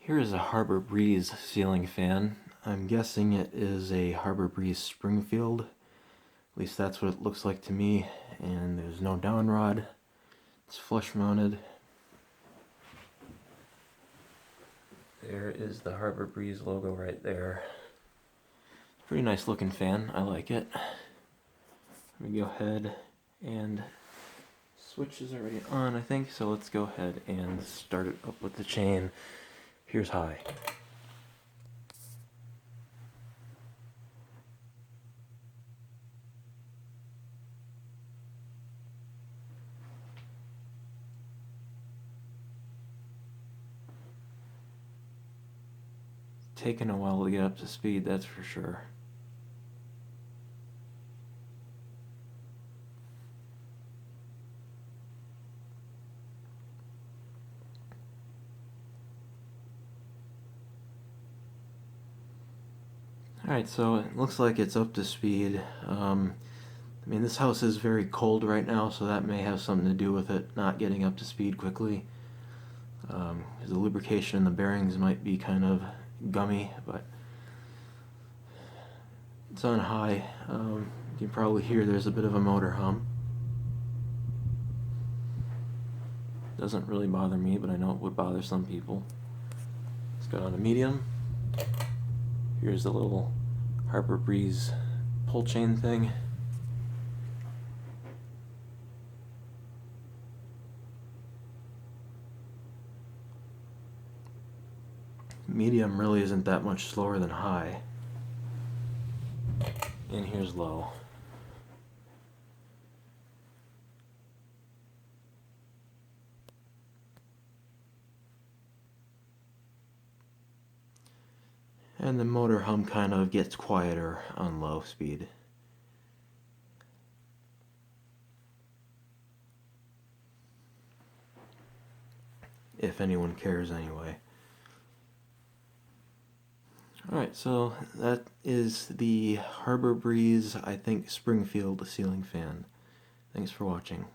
Here is a Harbor Breeze ceiling fan. I'm guessing it is a Harbor Breeze Springfield. At least that's what it looks like to me. And there's no down rod. It's flush mounted. There is the Harbor Breeze logo right there. Pretty nice looking fan. I like it. Let me go ahead and switch is already on, I think. So let's go ahead and start it up with the chain. Here's high. Taken a while to get up to speed, that's for sure. Alright, so it looks like it's up to speed. I mean, this house is very cold right now, so that may have something to do with it not getting up to speed quickly. The lubrication in the bearings might be kind of gummy, but it's on high. You can probably hear there's a bit of a motor hum. Doesn't really bother me, but I know it would bother some people. Let's go down to medium. Here's the little Harbor Breeze pull chain thing. Medium really isn't that much slower than high. And here's low. And the motor hum kind of gets quieter on low speed. If anyone cares anyway. Alright, so that is the Harbor Breeze, I think, Springfield ceiling fan. Thanks for watching.